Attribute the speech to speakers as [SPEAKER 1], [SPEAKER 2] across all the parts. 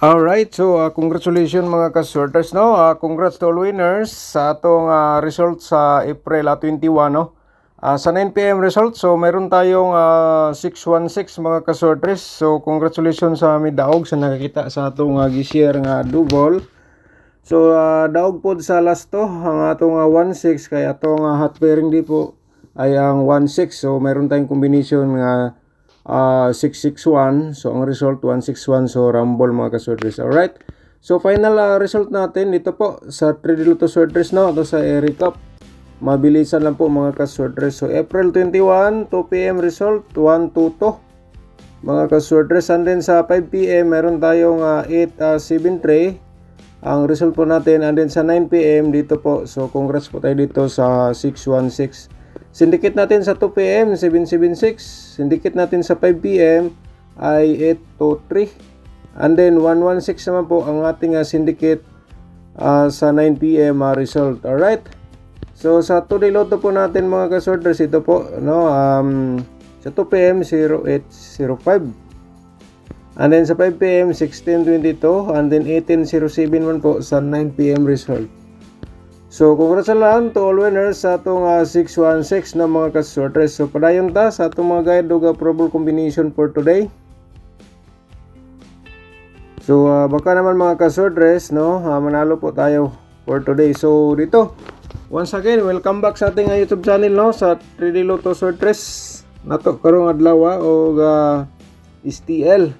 [SPEAKER 1] Alright, so congratulations mga ka-sorters, no? Congrats to all winners sa atong result sa April 21, no? Sa 9 PM result, so meron tayong 616 mga ka-sorters. So congratulations sa Midaog sa nakakita sa atong gi-share nga double. So daog pod sa last to ang atong 16 kay atong hot pairing di po ay ang 16. So meron tayong combination nga 661. So ang result 161. So rumble mga ka-sorters. Alright. So final result natin dito po sa 3D Lotto sorters, no? Ito sa recap. Mabilisan lang po mga ka-sorters. So April 21 2 PM result 122 mga ka-sorters. And then sa 5 PM meron tayong 873 ang result po natin. And then sa 9 PM dito po. So congrats po tayo dito sa 616. Syndicate natin sa 2 PM 776. Syndicate natin sa 5 PM ay 823. And then 116 naman po ang ating syndicate sa 9 PM result. Alright. So sa 2D Lotto po natin mga ka-sorters, ito po, no, sa 2 PM 0805. And then sa 5 PM 1622. And then 1807 man po sa 9 PM result. So congrats lang to all winners sa atong 616 na mga ka-sorters. So padayon ta sa atong mga guide ug probable combination for today. So baka naman mga ka-sorters, no, manalo po tayo for today. So dito, once again, welcome back sa ating YouTube channel, no, sa 3D Lotto sorters nato karong adlaw og STL.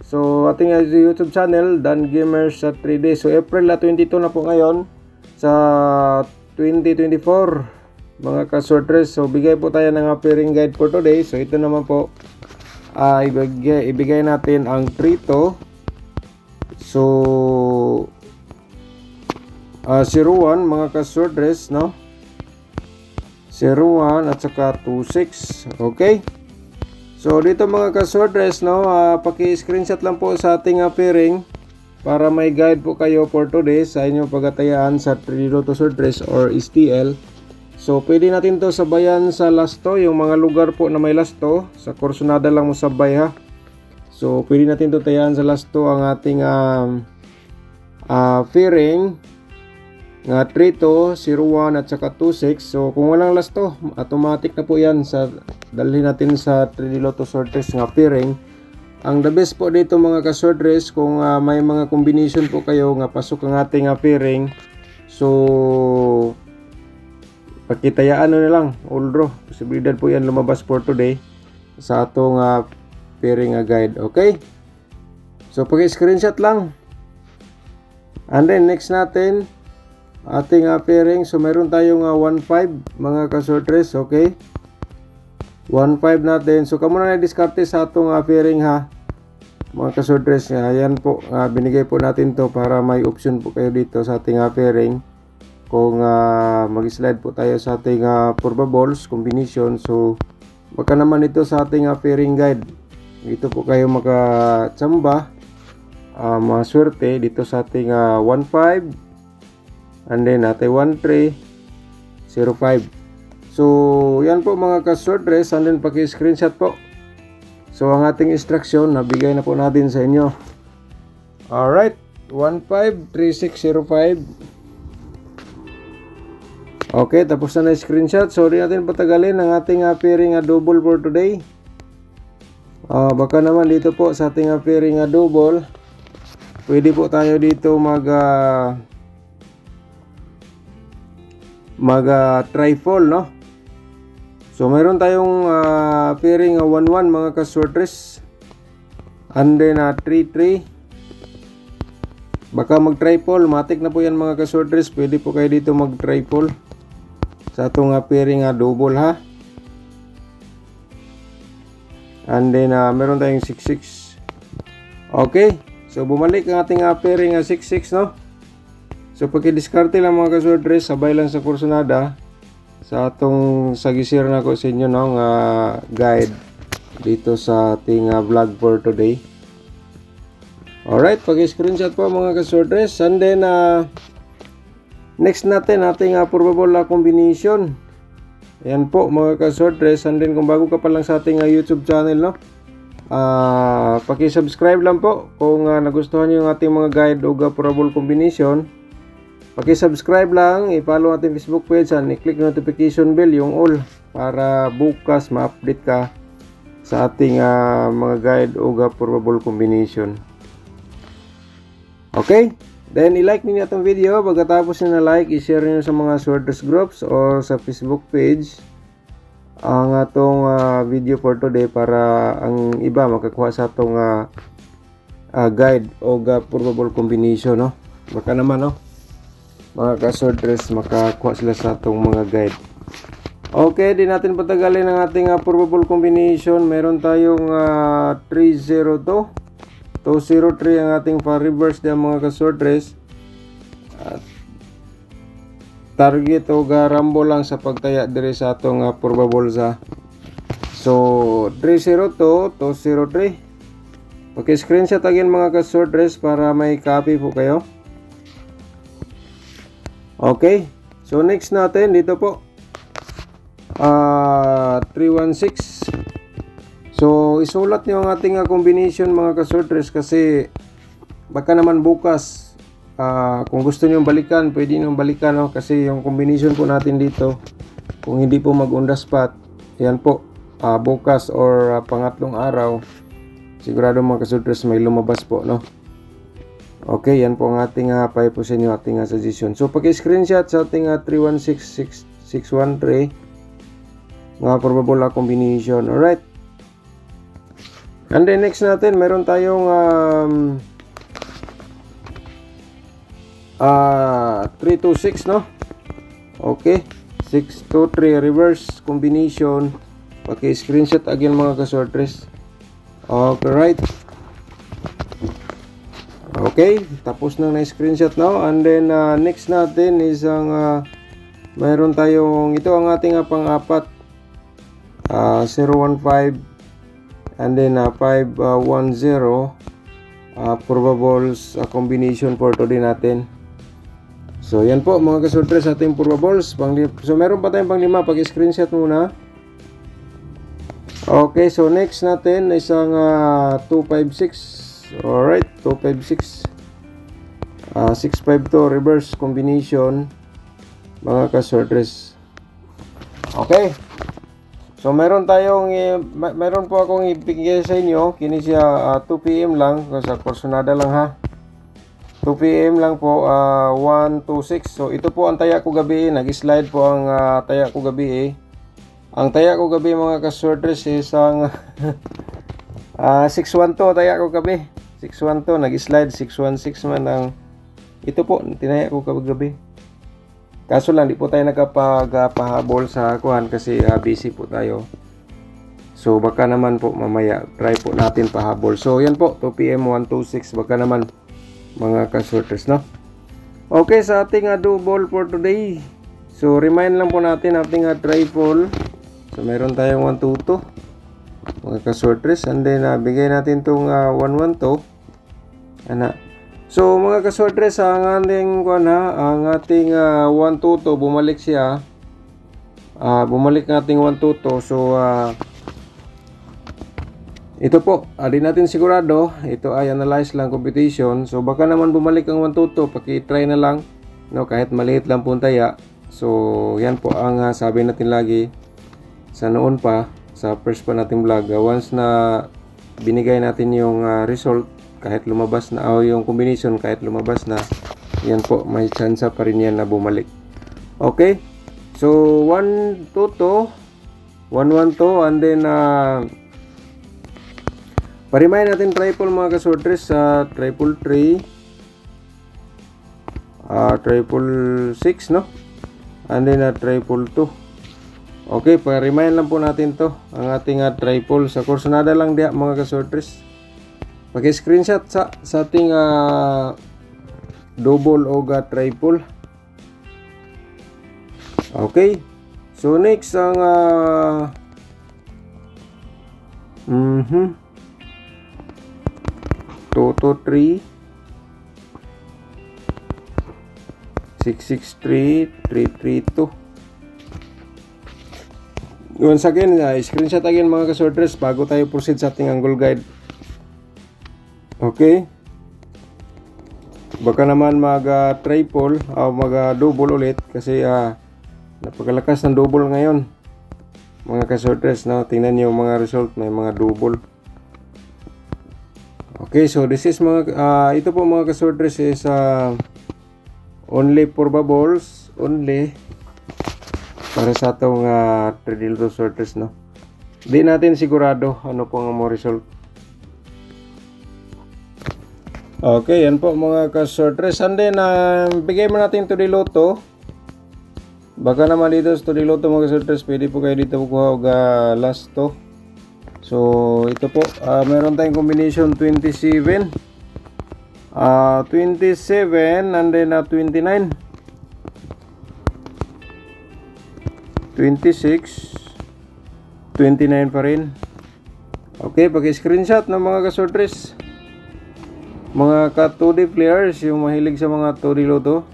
[SPEAKER 1] So ating YouTube channel Dan Gamers sa 3D. So April 22 na po ngayon sa 2024 mga ka-sorters. So bigay po tayo ng pairing guide for today. So ito naman po ibigay natin ang 3 so 01 mga ka-sorters, no, 01 at saka 26. Okay, so dito mga ka-sorters, no, paki-screenshot lang po sa ating pairing para may guide po kayo for today sa inyong pagatayaan sa 3D Lotto sorters or STL. So pwede natin to sabayan sa lasto, yung mga lugar po na may lasto, sa Corsonada lang mo sabay ha. So pwede natin to tayaan sa lasto ang ating pairing nga 3 01 at saka 26. So kung walang lasto, automatic na po yan sa dalhin natin sa 3D Lotto sorters nga pairing. Ang the best po dito mga ka-sorters, kung may mga combination po kayo nga pasok ang ating pairing, so pakitayaan na lang all draw. Posibilidad po yan lumabas for today sa atong pairing guide. Okay, so paki-screenshot lang. And then next natin ating pairing. So meron tayong 15 mga ka-sorters. Okay, 15 natin. So kamo na diskarte sa atong pairing ha mga ka-sorters. Ayan po, binigay po natin to para may option po kayo dito sa ating pairing kung mag-slide po tayo sa ating probables combination. So baka naman ito sa ating pairing guide, dito po kayo makatsamba maswerte dito sa ating 15 and then ating 1305. So yan po mga ka-sorters. And then paki-screenshot po. So ang ating instruction nabigay na po natin sa inyo. Alright, 153605. Okay, tapos na screenshot. So di natin patagalin ang ating pairing double for today. Baka naman dito po sa ating pairing double, pwede po tayo dito trifle, no. So mayroon tayong pairing 11 mga ka-sorters. And then 33. Baka mag-triple, matik na po yan mga ka-sorters. Pwede po kayo dito mag-triple sa atong pairing double ha. And then meron tayong 66. Okay, so bumalik ang ating pairing 66, no. So pagki-diskarte lang mga ka-sorters, sabay lang sa Corsonada sa atong sagisir na ko sa inyo, no, nga guide dito sa ating vlog for today. Alright, pag-screenshot po mga ka-sorters. And then next natin ating probable combination. Ayan po mga ka-sorters. And then kung bago ka pa lang sa ating YouTube channel, no, Paki-subscribe lang po kung nagustuhan niyo yung ating mga guide o probable combination. Paki-subscribe lang, i-follow ating Facebook page and i-click notification bell yung all para bukas ma-update ka sa ating mga guide o probable combination. Okay? Then i-like niyo itong video. Pagkatapos niyo na like, i-share niyo sa mga sorters groups or sa Facebook page ang atong video for today para ang iba makakuha sa atong guide o probable combination, no? Baka naman, no, mga ka-sorters makakuha sila sa atong mga guide. Okay, di natin patagalin ang ating probable combination. Meron tayong 302 203 ang ating pa-reverse diyan mga ka-sorters. Target o rambo lang sa pagtaya dire sa atong probable sa. So 302 203. Okay, screenshot again mga ka-sorters para may copy po kayo. Okay, so next natin dito po 316. So isulat niyo ang ating combination mga ka-sorters kasi baka naman bukas kung gusto niyo balikan, pwede niyo balikan, no? Kasi yung combination po natin dito, kung hindi po mag-on the spot, yan po, bukas or pangatlong araw, sigurado mga ka-sorters may lumabas po, no? Okay, yan po ang ating paipo sa inyo, ating suggestion. So paki-screenshot sa ating 316613 mga probable combination. Alright, and then next natin, meron tayong 326, no? Okay, 623 reverse combination. Paki-screenshot again mga ka-sorters. Okay, right. Okay, tapos na screenshot now. And then next natin is ang mayroon tayong ito ang ating pang-apat, 015 and then 510 probables combination for today natin. So yan po mga ka-sorters ating probables. So meron pa tayong pang-5, pag-screenshot muna. Okay, so next natin is ang 256. Alright, 256 652 reverse combination mga ka-sorters. Okay, so meron po akong ibigay sa inyo. Kini siya 2 PM lang, sa Corsonada lang ha. 2 PM lang po, 126. So ito po ang taya ko gabi, nag-slide po ang taya ko gabi. Ang taya ko gabi mga ka-sorters is ang 612 taya ko gabi. 612 nag-slide, 616 man ang ito po tinaya ko gabi. Kaso lang di po tayo nakapagpahabol sa kuhan kasi busy po tayo. So baka naman po mamaya try po natin pahabol. So yan po, 2 PM 126 baka naman mga ka-sorters, no? Okay, sa ating double for today. So remind lang po natin ating triple. So meron tayong 122 mga ka-sorters, and then bigay natin tong 112. So mga ka-sorters, ang ating ang ating 122 bumalik siya. Bumalik ng ating 122. So ito po, di natin sigurado. Ito ay analyze lang competition. So baka naman bumalik ang 122, paki-try na lang, no, kahit maliit lang po taya. So yan po ang sabi natin lagi sa noon pa, sa first pa nating vlog. Once na binigay natin yung result, kahit lumabas na yung combination, kahit lumabas na, yan po, may chance pa rin yan na bumalik. Okay, so 122 112, and then pa-remind natin triple mga ka-sorters sa triple 3, triple 6, no? And then triple 2. Okay, pa-remind lang po natin to, ang ating triple sa Corsonada lang diya mga ka-sorters. Paki-screenshot sa ating double o triple. Okay, so next ang 223 663 332. Once again, screenshot again mga ka-sorters bago tayo proceed sa ating angle guide. Okay. Baka naman mag-triple o mag-double ulit kasi napakalakas ng double ngayon. Mga ka-sorters, no? Tingnan niyo yung mga result, may mga double. Okay, so this is mga ito po mga ka-sorters is only for bubbles, only para sa itong 3D sorters, no? Di natin sigurado ano po ang mga result. Okay, yan po mga ka-sorters. And then, bigay mo natin to the loto. Baka naman dito sa to the loto mga ka-sorters, pwede po kayo dito kuha og last to. So, ito po, meron tayong combination 27, 27, and then 29. 26, 29 pa rin. Okay, pag-screenshot ng mga ka-sorters, mga ka-2D players, yung mahilig sa mga 2D loto,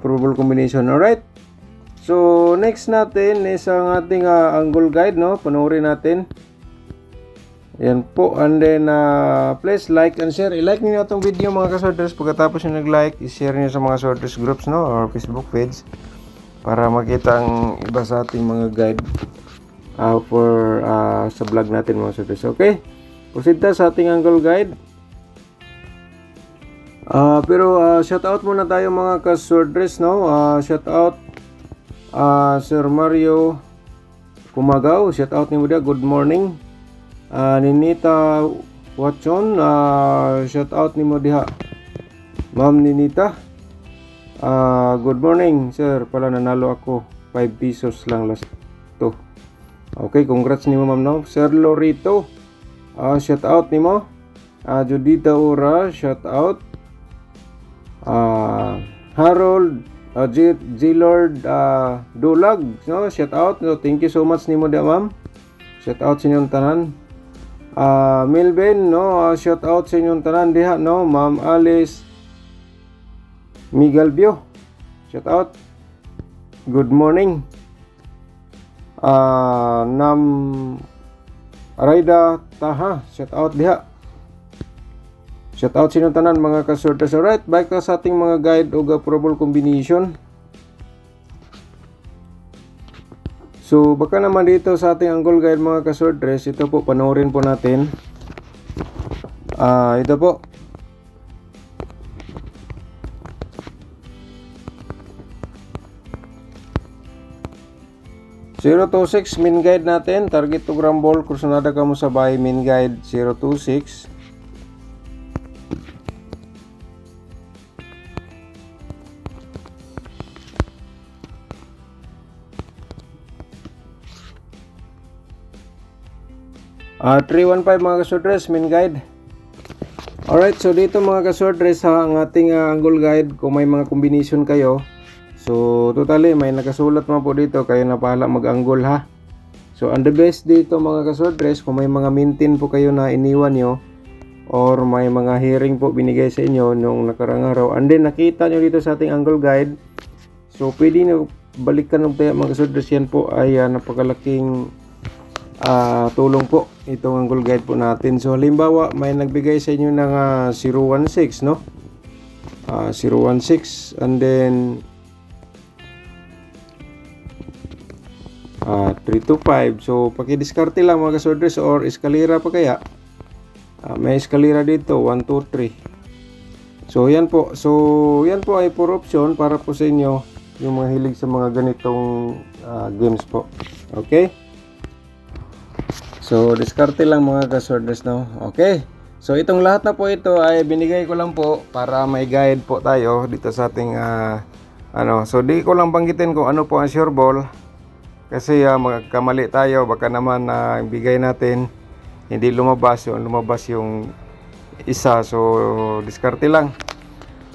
[SPEAKER 1] probable combination. Alright, so next natin is ang ating angle guide, no? Panoorin natin. Yan po, and then please like and share. I-like niyo itong video mga ka-sorters. Pagkatapos nyo nag-like, i-share niyo sa mga sorters groups, no? Or Facebook page, para makita ang iba sa ating mga guide for sa vlog natin mga sorters. Okay, proceed ta sa ating angle guide. Pero shout out muna tayo mga ka-sorters, no? Shout out Sir Mario Kumagaw, shout out ni mo dia, good morning. Ninita Watson, shout out ni mo diha, Ma'am Ninita. Good morning sir, pala nanalo ako 5 pesos lang last to. Okay, congrats ni mo ma'am, no? Sir Lorito, shout out ni mo. Judita Ura, shout out. Harold G-Lord Dulag, no? Shout out, no? Thank you so much ni mo dia ma'am. Shout out sa inyong tanan. Milben, no? Shout out sa inyong tanan diha, no? Ma'am Alice Migalbio, shout out. Good morning. Nam Raida Taha, shout out diha. Shout out sa inyong tanan mga ka-sorters. Alright, back na sa ating mga guide o probable combination. So baka naman dito sa ating angle guide mga ka-sorters, ito po panoorin po natin. Ito po, (026) main guide natin, target to ground ball, kursunada ka mo sa bahay, main guide 026. Ah, 315 mga ka-sorters, main guide. Alright, so dito mga ka-sorters ang ating angle guide, kung may mga combination kayo. So totally may nakasulat mo po dito, kayo na pahala mag-angle ha. So ang the best dito mga ka-sorters, kung may mga maintain po kayo na iniwan nyo or may mga hearing po binigay sa inyo nung nakarang araw, and then nakita nyo dito sa ating angle guide, so pwede nyo balikan ng tayo mga ka-sorters. Yan po ay napakalaking tulong po itong angle guide po natin. So halimbawa may nagbigay sa inyo ng 016, no? 016, and then 325. So paki-diskarte lang mga ka-sorters, or eskalera pa kaya. May eskalera dito 1, 2, 3. So yan po. So yan po ay for option para po sa inyo yung mga hilig sa mga ganitong games po. Okay? So diskarte lang mga ka-sorters, no? Okay. So itong lahat na po ito ay binigay ko lang po para may guide po tayo dito sa ating so di ko lang banggitin kung ano po ang sure ball. Kasi magkamali tayo, baka naman bigay natin hindi lumabas yung isa. So diskarte lang.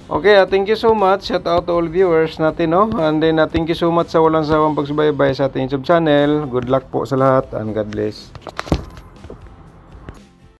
[SPEAKER 1] Okay, thank you so much. Shout out to all viewers natin, no? And then thank you so much sa walang sawang pagsubaybay sa ating YouTube channel. Good luck po sa lahat and God bless.